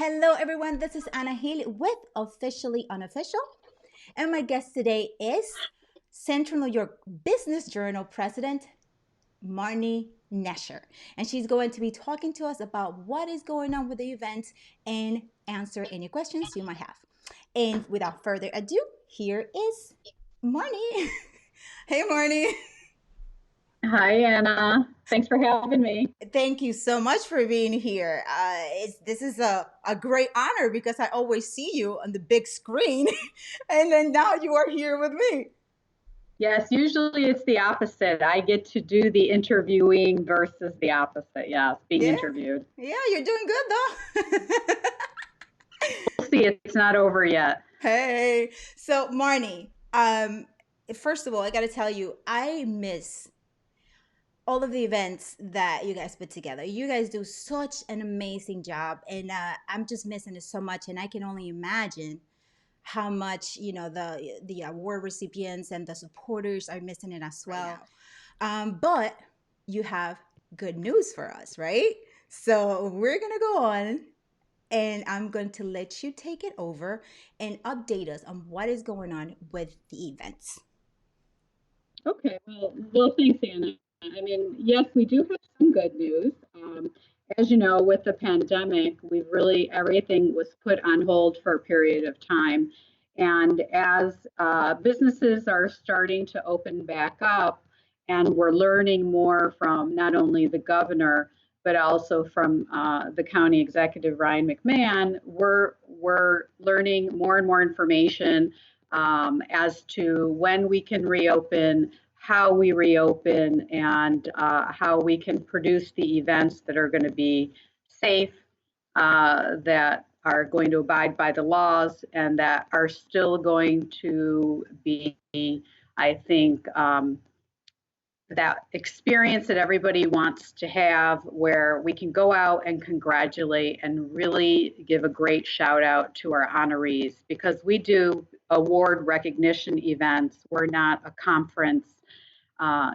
Hello, everyone. This is Anna Healy with Officially-Unofficial. And my guest today is Central New York Business Journal President Marnie Nesher. And she's going to be talking to us about what is going on with the event and answer any questions you might have. And without further ado, here is Marnie. Hey, Marnie. Hi, Anna. Thanks for having me. Thank you so much for being here. This is a great honor because I always see you on the big screen, and then now you are here with me. Yes, usually it's the opposite. I get to do the interviewing versus the opposite. Yes, being Yeah, interviewed. yeah, you're doing good though. We'll see. It's not over yet. Hey, so Marnie, first of all, I got to tell you, I miss all of the events that you guys put together. You guys do such an amazing job, and I'm just missing it so much. And I can only imagine how much the award recipients and the supporters are missing it as well. But you have good news for us, right? So we're gonna go on, and I'm going to let you take it over and update us on what is going on with the events. Okay. Well, thanks, Anna. I mean, yes, we do have some good news. As you know, with the pandemic, we've really everything was put on hold for a period of time, and as businesses are starting to open back up, and we're learning more from not only the governor but also from the county executive Ryan McMahon, we're learning more and more information as to when we can reopen, how we reopen, and how we can produce the events that are going to be safe, that are going to abide by the laws, and that are still going to be, I think, that experience that everybody wants to have, where we can go out and congratulate and really give a great shout out to our honorees, because we do award recognition events. We're not a conference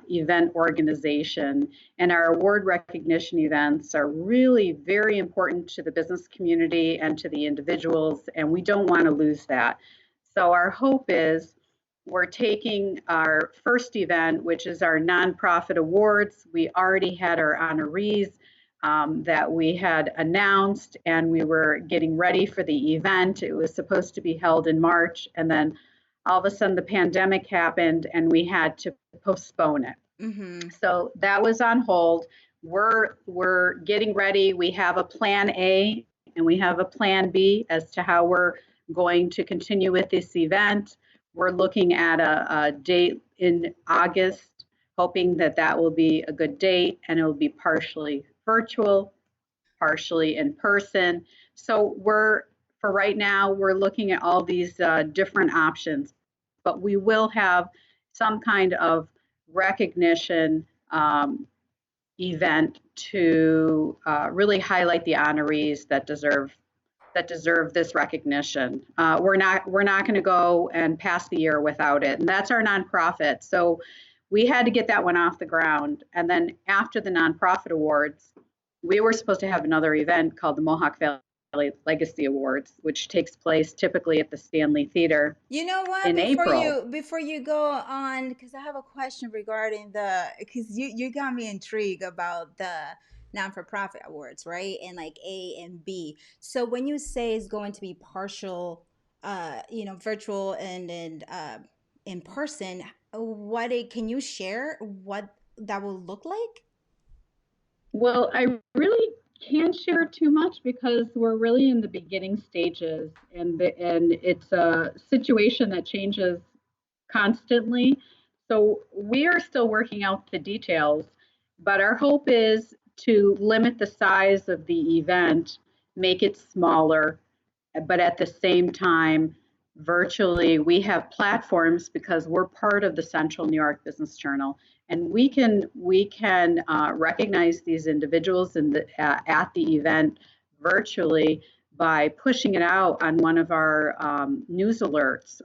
event organization, and our award recognition events are really very important to the business community and to the individuals, and we don't want to lose that. So our hope is we're taking our first event, which is our nonprofit awards. We already had our honorees that we had announced, and we were getting ready for the event. It was supposed to be held in March, and then all of a sudden the pandemic happened and we had to postpone it. Mm-hmm. So that was on hold. We're getting ready. We have a plan A and we have a plan B as to how we're going to continue with this event. We're looking at a date in August, hoping that that will be a good date, and it will be partially virtual, partially in person. So for right now, we're looking at all these different options, but we will have some kind of recognition event to really highlight the honorees that deserve this recognition. We're not going to go and pass the year without it, and that's our nonprofit. So we had to get that one off the ground, and then after the nonprofit awards, we were supposed to have another event called the Mohawk Valley Legacy Awards, which takes place typically at the Stanley Theater You know what? in April. Before you go on, because I have a question regarding because you got me intrigued about the non-for-profit awards, right? And like A and B. So when you say it's going to be partial, virtual and in person, can you share what that will look like? Well, I really can't share too much because we're really in the beginning stages, and it's a situation that changes constantly. So we are still working out the details, but our hope is to limit the size of the event, make it smaller, but at the same time, virtually, we have platforms because we're part of the Central New York Business Journal, and we can recognize these individuals at the event virtually by pushing it out on one of our news alerts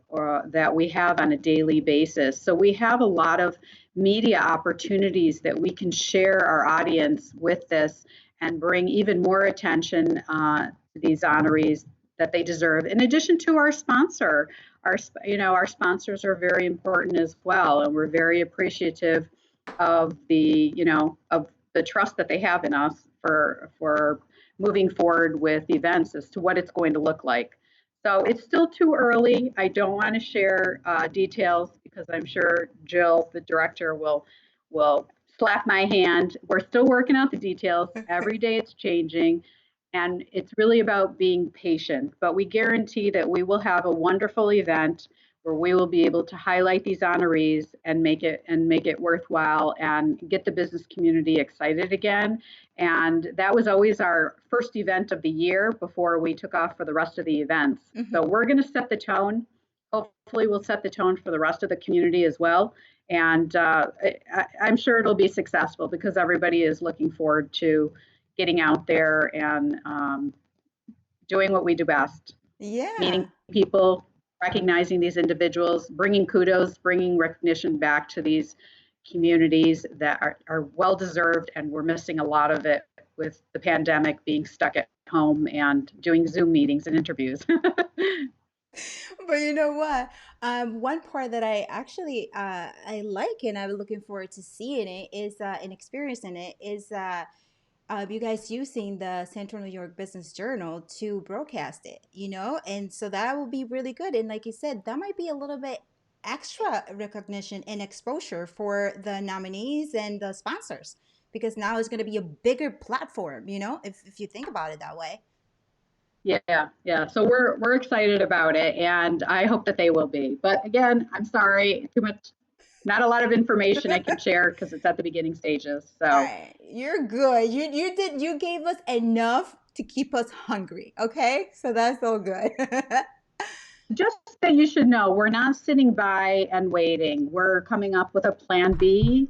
that we have on a daily basis. So we have a lot of media opportunities that we can share our audience with this and bring even more attention these honorees that they deserve. In addition to our sponsor, our sponsors are very important as well, and we're very appreciative of the trust that they have in us for moving forward with events as to what it's going to look like. So it's still too early. I don't want to share details because I'm sure Jill, the director, will slap my hand. We're still working out the details. Every day it's changing, and it's really about being patient. But we guarantee that we will have a wonderful event where we will be able to highlight these honorees and make it worthwhile and get the business community excited again. And that was always our first event of the year before we took off for the rest of the events. Mm-hmm. So we're going to set the tone. Hopefully, we'll set the tone for the rest of the community as well. And I'm sure it'll be successful because everybody is looking forward to getting out there and doing what we do best, Yeah. meeting people, recognizing these individuals, bringing kudos, bringing recognition back to these communities that are well deserved, and we're missing a lot of it with the pandemic, being stuck at home and doing Zoom meetings and interviews. But you know what? One part that I actually I like and I'm looking forward to seeing it is and experiencing it is you guys using the Central New York Business Journal to broadcast it, and so that will be really good. And like you said, that might be a little bit extra recognition and exposure for the nominees and the sponsors because now it's going to be a bigger platform, if you think about it that way. Yeah, yeah. So we're excited about it, and I hope that they will be. But again, I'm sorry, too much, not a lot of information I can share because it's at the beginning stages. All So right, you're good. You gave us enough to keep us hungry. Okay, so that's all good. just that you should know, we're not sitting by and waiting. We're coming up with a plan B.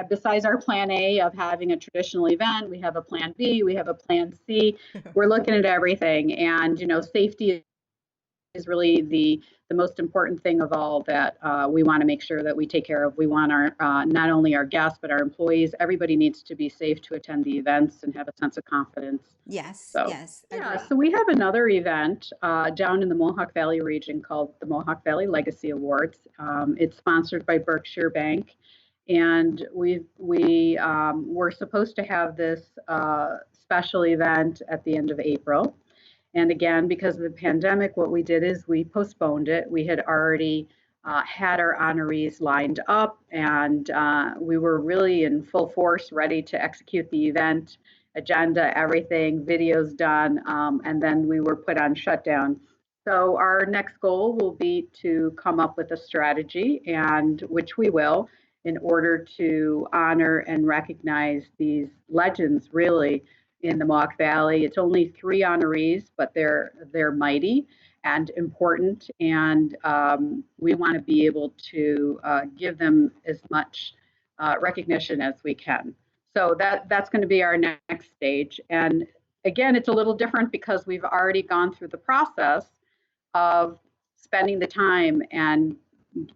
Besides our plan A of having a traditional event, we have a plan B, we have a plan C. We're looking at everything, and safety is really the most important thing of all that we want to make sure that we take care of. We want our not only our guests but our employees. Everybody needs to be safe to attend the events and have a sense of confidence. Yes, So yes, yeah, agree. so we have another event down in the Mohawk Valley region called the Mohawk Valley Legacy Awards. It's sponsored by Berkshire Bank, and we're supposed to have this special event at the end of April. And again, because of the pandemic, what we did is we postponed it. We had already had our honorees lined up, and we were really in full force, ready to execute the event, agenda, everything, videos done, and then we were put on shutdown. So our next goal will be to come up with a strategy, and which we will, in order to honor and recognize these legends, really, in the Mohawk Valley. It's only 3 honorees, but they're mighty and important, and we want to be able to give them as much recognition as we can. So that's going to be our next stage. And again, it's a little different because we've already gone through the process of spending the time and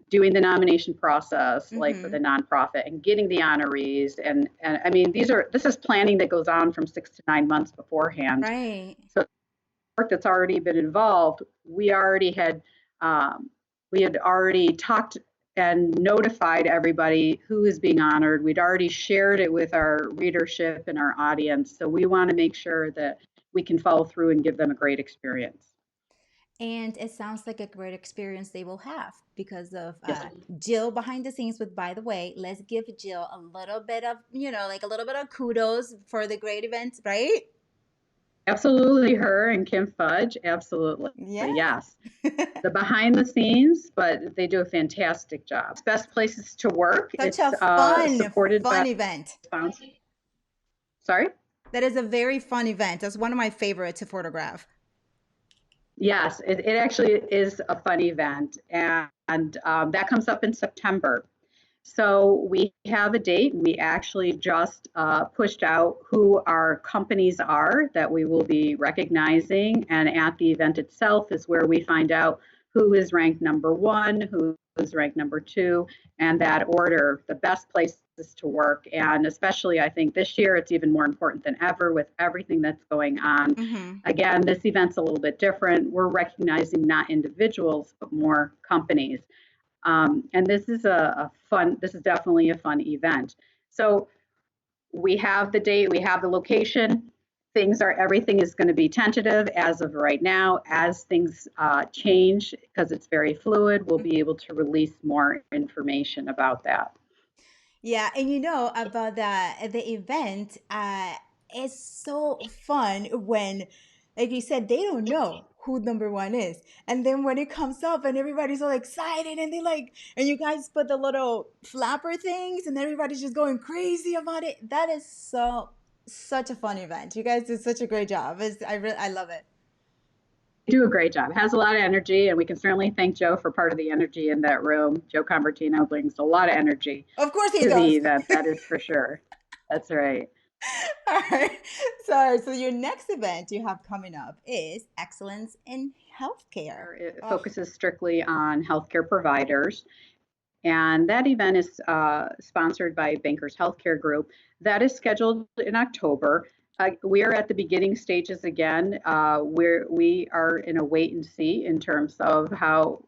doing the nomination process, like for Mm-hmm. the nonprofit, and getting the honorees, and I mean this is planning that goes on from 6 to 9 months beforehand. Right. So work that's already been involved, we had already talked and notified everybody who is being honored. We'd already shared it with our readership and our audience. So we want to make sure that we can follow through and give them a great experience. And it sounds like a great experience they will have because of Yes. Jill behind the scenes. But by the way, let's give Jill a little bit of, like a little bit of kudos for the great event, right? Absolutely, her and Kim Fudge. Absolutely. Yeah. Yes. The behind the scenes, but they do a fantastic job. Best places to work. Such It's a fun, supported by fun event. sponsors. Sorry? That is a very fun event. That's one of my favorites to photograph. Yes, it actually is a fun event, and that comes up in September. So we have a date. We actually just pushed out who our companies are that we will be recognizing. And at the event itself is where we find out who is ranked number one, who is ranked number 2, and that order, the best places to work. And especially, I think this year, it's even more important than ever with everything that's going on. Mm-hmm. Again, this event's a little bit different. We're recognizing not individuals, but more companies. And this is this is definitely a fun event. So we have the date, we have the location. Everything is going to be tentative as of right now. As things change, because it's very fluid, we'll be able to release more information about that. Yeah, and you know about the event, it's so fun when, like you said, they don't know who number one is, and then when it comes up and everybody's all excited and they like, and you guys put the little flapper things, and everybody's just going crazy about it. That is such a fun event. You guys did such a great job. I love it. Do a great job. It has a lot of energy, and we can certainly thank Joe for part of the energy in that room. Joe Convertino brings a lot of energy Of course he to the does. event. That is for sure. That's right. All right. So your next event you have coming up is Excellence in Healthcare. It Oh, focuses strictly on healthcare providers. And that event is sponsored by Bankers Healthcare Group. That is scheduled in October. We are at the beginning stages again, where we are in a wait and see in terms of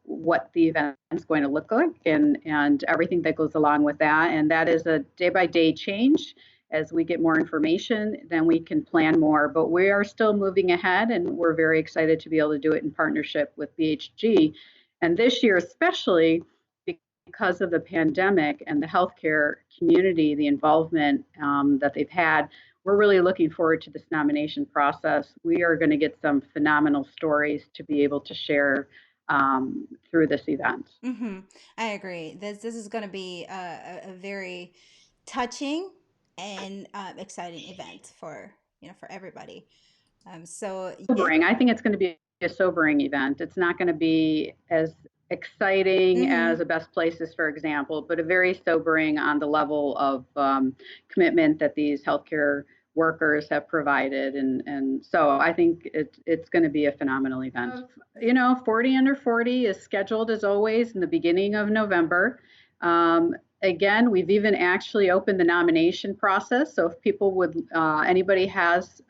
what the event is going to look like and everything that goes along with that. And that is a day by day change. As we get more information, then we can plan more. But we are still moving ahead, and we're very excited to be able to do it in partnership with BHG. And this year, especially, because of the pandemic and the healthcare community, the involvement that they've had, we're really looking forward to this nomination process. We are going to get some phenomenal stories to be able to share through this event. mm-hmm. I agree. This is going to be a very touching and exciting event for for everybody. So yeah. Sobering. I think it's going to be a sobering event. It's not going to be as exciting Mm-hmm. as a best places, for example, but a very sobering on the level of commitment that these healthcare workers have provided. And so I think it's going to be a phenomenal event. 40 under 40 is scheduled as always in the beginning of November. Um, Again, we've even actually opened the nomination process. So if anybody has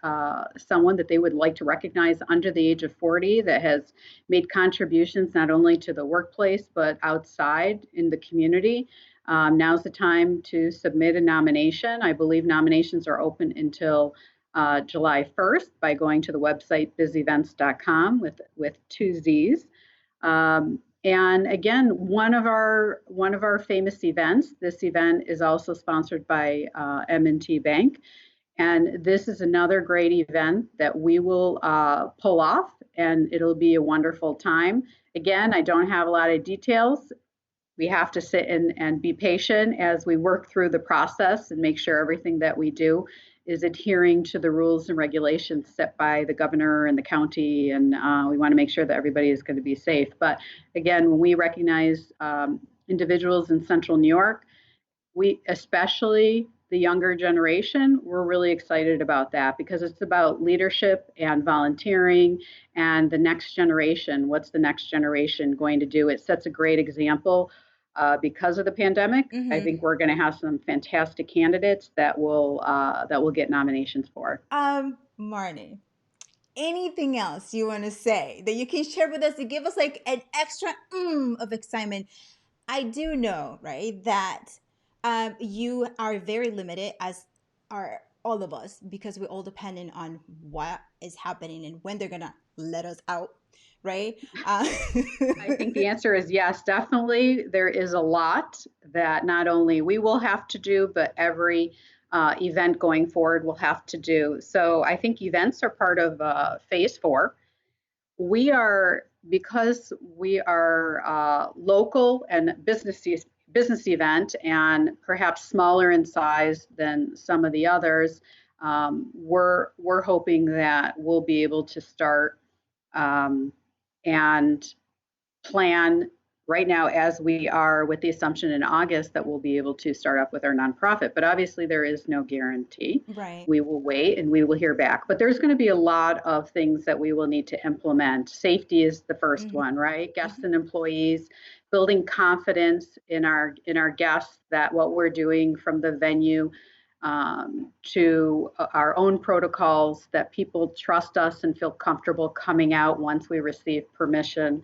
someone that they would like to recognize under the age of 40 that has made contributions not only to the workplace but outside in the community, now's the time to submit a nomination. I believe nominations are open until July 1st by going to the website bizeventz.com with two Z's. And again, one of our famous events. This event is also sponsored by M&T Bank, and this is another great event that we will pull off, and it'll be a wonderful time. Again, I don't have a lot of details. We have to sit and be patient as we work through the process and make sure everything that we do is adhering to the rules and regulations set by the governor and the county. And we want to make sure that everybody is going to be safe. But again, when we recognize individuals in central New York, we, especially the younger generation, we're really excited about that because it's about leadership and volunteering and the next generation. What's the next generation going to do? It sets a great example. Because of the pandemic, I Mm-hmm. think we're going to have some fantastic candidates that will get nominations for. Marnie, anything else you want to say that you can share with us to give us like an extra of excitement? I do know, right, that you are very limited, as are all of us, because we're all dependent on what is happening and when they're gonna let us out, right? I think the answer is yes, definitely. There is a lot that not only we will have to do, but every event going forward will have to do. So I think events are part of phase 4. Because we are local and business event and perhaps smaller in size than some of the others. We're hoping that we'll be able to start um, and plan right now as we are with the assumption in August that we'll be able to start up with our nonprofit. But obviously, there is no guarantee. Right. We will wait and we will hear back. But there's going to be a lot of things that we will need to implement. Safety is the first Mm-hmm. one, right? Guests Mm-hmm. and employees, building confidence in our guests that what we're doing from the venue to our own protocols, that people trust us and feel comfortable coming out once we receive permission.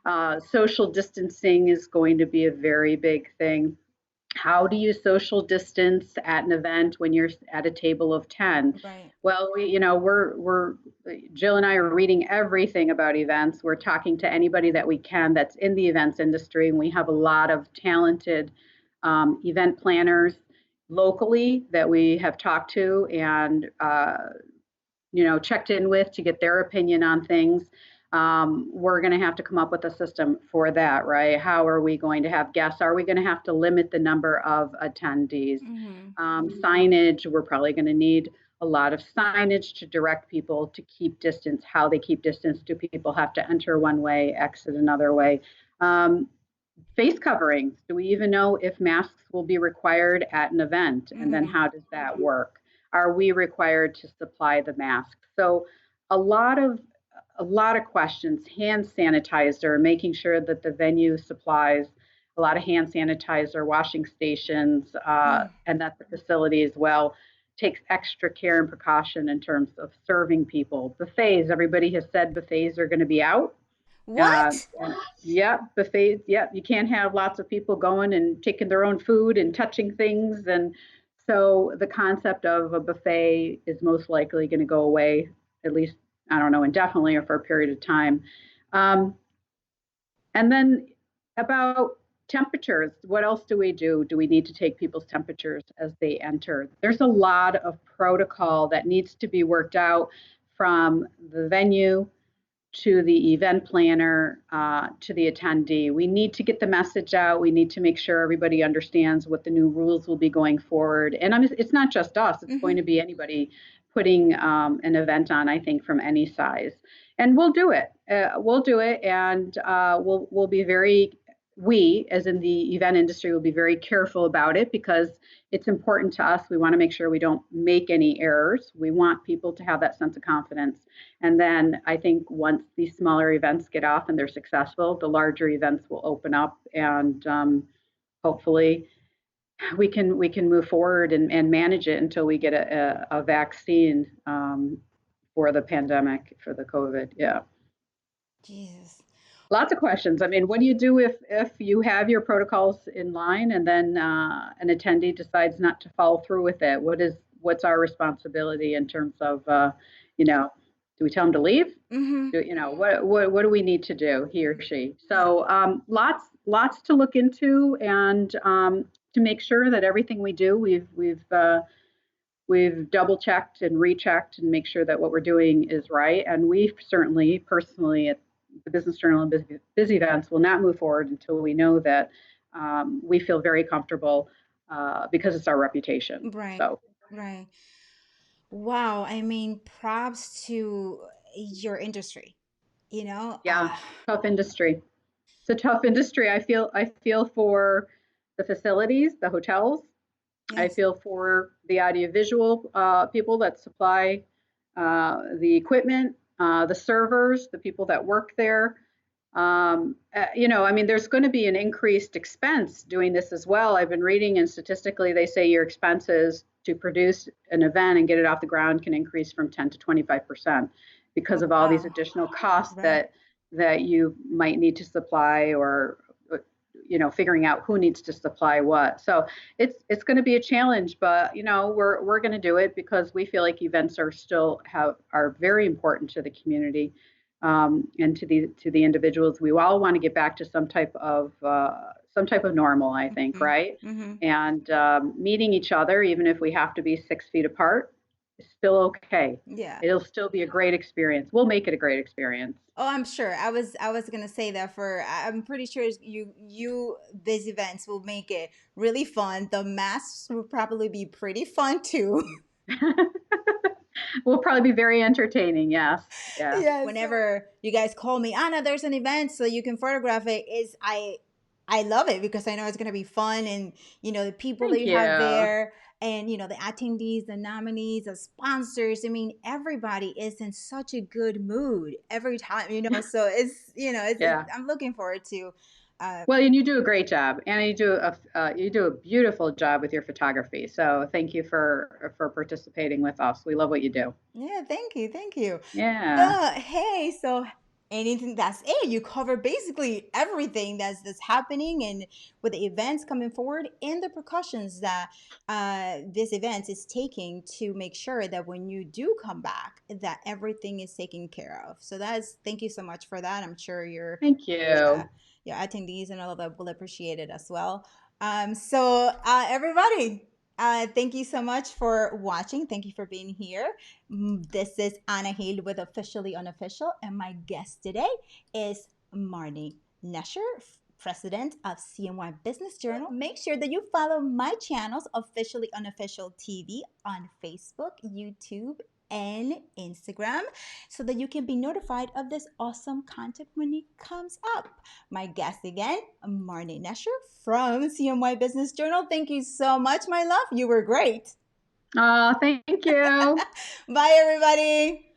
Mm-hmm. Social distancing is going to be a very big thing. How do you social distance at an event when you're at a table of 10? Right. Well, we're Jill and I are reading everything about events. We're talking to anybody that we can that's in the events industry, and we have a lot of talented event planners locally that we have talked to and checked in with to get their opinion on things. We're going to have to come up with a system for that, right? How are we going to have guests? Are we going to have to limit the number of attendees? Mm-hmm. Signage, we're probably going to need a lot of signage to direct people to keep distance, how they keep distance. Do people have to enter one way, exit another way? Um, Face coverings. Do we even know if masks will be required at an event? And then Mm-hmm. how does that work? Are we required to supply the masks? So a lot of a lot of questions. Hand sanitizer, making sure that the venue supplies a lot of hand sanitizer, washing stations, and that the facility as well takes extra care and precaution in terms of serving people. Buffets, everybody has said buffets are going to be out. Uh, What? yeah, buffets. Yeah, you can't have lots of people going and taking their own food and touching things. And so the concept of a buffet is most likely going to go away, at least, I don't know, indefinitely or for a period of time. Um, and then about temperatures, what else do we do? Do we need to take people's temperatures as they enter? There's a lot of protocol that needs to be worked out from the venue to the event planner, to the attendee. We need to get the message out. We need to make sure everybody understands what the new rules will be going forward. And it's not just us, it's going Mm-hmm. to be anybody putting an event on, I think, from any size. And we'll do it. We'll do it. And we'll be very, we, as in the event industry, will be very careful about it because it's important to us. We want to make sure we don't make any errors. We want people to have that sense of confidence. And then I think once these smaller events get off and they're successful, the larger events will open up, and hopefully we can move forward and manage it until we get a vaccine for the pandemic, for the COVID. Yeah. Jesus. Lots of questions. I mean, what do you do if you have your protocols in line and then an attendee decides not to follow through with it? What's our responsibility in terms of you know, do we tell them to leave? Mm-hmm. What do we need to do, he or she? Yeah. So lots to look into, and to make sure that everything we do, we've double checked and rechecked and make sure that what we're doing is right. And we certainly, personally, at the Business Journal and BizEventz, will not move forward until we know that we feel very comfortable, because it's our reputation. Right. So Right. Wow. I mean, props to your industry. You know, yeah, tough industry. It's a tough industry. I feel for the facilities, the hotels. I yes. feel for the audiovisual people that supply the equipment, the servers, the people that work there. I mean, there's going to be an increased expense doing this as well. I've been reading, and statistically, they say your expenses to produce an event and get it off the ground can increase from 10 to 25% because Oh, of all these wow. additional costs Right. that you might need to supply, or figuring out who needs to supply what. So it's going to be a challenge, but we're going to do it because we feel like events are very important to the community, and to the individuals. We all want to get back to some type of normal, I think, Mm-hmm. right? Mm-hmm. And meeting each other, even if we have to be 6 feet apart, is still okay. Yeah. It'll still be a great experience. We'll make it a great experience. Oh, I'm sure. I was gonna say that for I'm pretty sure you these events will make it really fun. The masks will probably be pretty fun too. Will probably be very entertaining. Yes. Yeah. Yes. Whenever you guys call me, Anna, there's an event so you can photograph it. Is I I love it because I know it's going to be fun, and the people that Thank you have you. there, and the attendees, the nominees, the sponsors. I mean, everybody is in such a good mood every time, so Yeah. I'm looking forward to Well, and you do a great job, and you do a beautiful job with your photography. So thank you for participating with us. We love what you do. Yeah, thank you, thank you. Yeah. But hey, so anything, that's it. You cover basically everything that's happening, and with the events coming forward and the precautions that this event is taking to make sure that when you do come back, that everything is taken care of. So that's thank you so much for that. I'm sure Thank yeah, you. your attendees and all of that will appreciate it as well. So everybody, thank you so much for watching. Thank you for being here. This is Anna Hale with Officially Unofficial, and my guest today is Marnie Nesher, president of CNY Business Journal. Make sure that you follow my channels, Officially Unofficial TV, on Facebook, YouTube, and Instagram, so that you can be notified of this awesome content when it comes up. My guest again, Marnie Nesher from CNY Business Journal. Thank you so much, my love. You were great. Thank you. Bye, everybody.